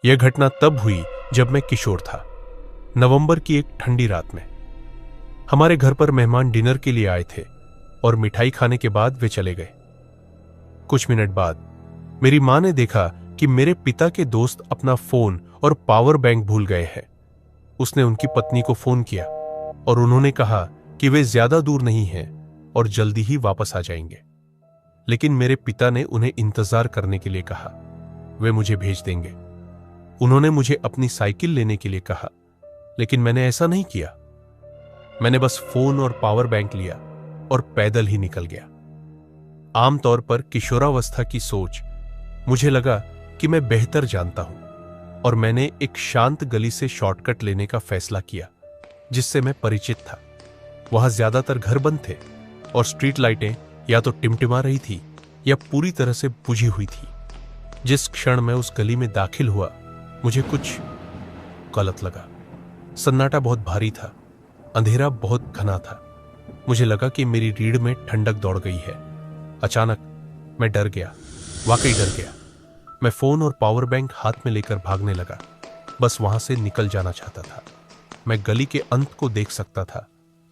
यह घटना तब हुई जब मैं किशोर था। नवंबर की एक ठंडी रात में हमारे घर पर मेहमान डिनर के लिए आए थे और मिठाई खाने के बाद वे चले गए। कुछ मिनट बाद मेरी मां ने देखा कि मेरे पिता के दोस्त अपना फोन और पावर बैंक भूल गए हैं। उसने उनकी पत्नी को फोन किया और उन्होंने कहा कि वे ज्यादा दूर नहीं हैं और जल्दी ही वापस आ जाएंगे। लेकिन मेरे पिता ने उन्हें इंतजार करने के लिए कहा, वे मुझे भेज देंगे। उन्होंने मुझे अपनी साइकिल लेने के लिए कहा, लेकिन मैंने ऐसा नहीं किया। मैंने बस फोन और पावर बैंक लिया और पैदल ही निकल गया। आमतौर पर किशोरावस्था की सोच, मुझे लगा कि मैं बेहतर जानता हूं और मैंने एक शांत गली से शॉर्टकट लेने का फैसला किया जिससे मैं परिचित था। वहां ज्यादातर घर बंद थे और स्ट्रीट लाइटें या तो टिमटिमा रही थी या पूरी तरह से बुझी हुई थी। जिस क्षण मैं उस गली में दाखिल हुआ, मुझे कुछ गलत लगा। सन्नाटा बहुत भारी था, अंधेरा बहुत घना था। मुझे लगा कि मेरी रीढ़ में ठंडक दौड़ गई है। अचानक मैं डर गया, वाकई डर गया। मैं फोन और पावर बैंक हाथ में लेकर भागने लगा, बस वहां से निकल जाना चाहता था। मैं गली के अंत को देख सकता था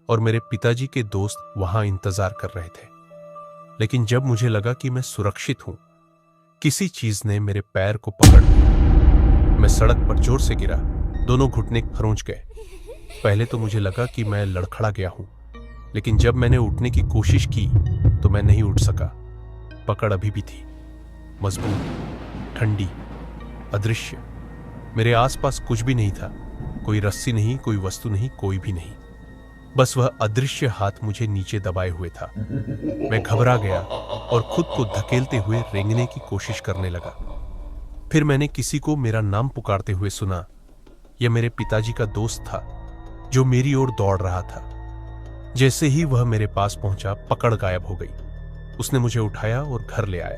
और मेरे पिताजी के दोस्त वहां इंतजार कर रहे थे। लेकिन जब मुझे लगा कि मैं सुरक्षित हूं, किसी चीज ने मेरे पैर को पकड़ लिया। मैं सड़क पर जोर से गिरा, दोनों घुटने खरोंच गए। पहले तो मुझे लगा कि मैं लड़खड़ा गया हूं, लेकिन जब मैंने उठने की कोशिश की तो मैं नहीं उठ सका। पकड़ अभी भी थी, मजबूत, ठंडी, अदृश्य। मेरे आसपास कुछ भी नहीं था, कोई रस्सी नहीं, कोई वस्तु नहीं, कोई भी नहीं। बस वह अदृश्य हाथ मुझे नीचे दबाए हुए था। मैं घबरा गया और खुद को धकेलते हुए रेंगने की कोशिश करने लगा। फिर मैंने किसी को मेरा नाम पुकारते हुए सुना। यह मेरे पिताजी का दोस्त था जो मेरी ओर दौड़ रहा था। जैसे ही वह मेरे पास पहुंचा, पकड़ गायब हो गई। उसने मुझे उठाया और घर ले आया।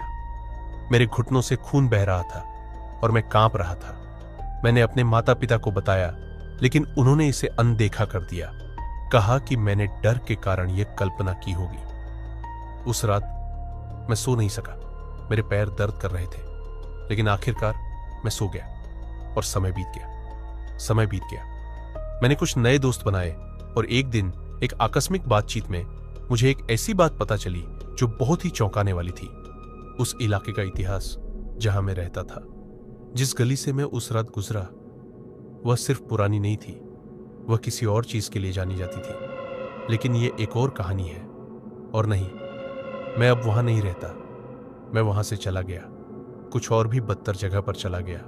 मेरे घुटनों से खून बह रहा था और मैं कांप रहा था। मैंने अपने माता पिता को बताया, लेकिन उन्होंने इसे अनदेखा कर दिया। कहा कि मैंने डर के कारण यह कल्पना की होगी। उस रात मैं सो नहीं सका, मेरे पैर दर्द कर रहे थे। लेकिन आखिरकार मैं सो गया और समय बीत गया। मैंने कुछ नए दोस्त बनाए और एक दिन एक आकस्मिक बातचीत में मुझे एक ऐसी बात पता चली जो बहुत ही चौंकाने वाली थी। उस इलाके का इतिहास जहां मैं रहता था, जिस गली से मैं उस रात गुजरा, वह सिर्फ पुरानी नहीं थी, वह किसी और चीज के लिए जानी जाती थी। लेकिन यह एक और कहानी है। और नहीं, मैं अब वहां नहीं रहता। मैं वहां से चला गया, कुछ और भी बदतर जगह पर चला गया।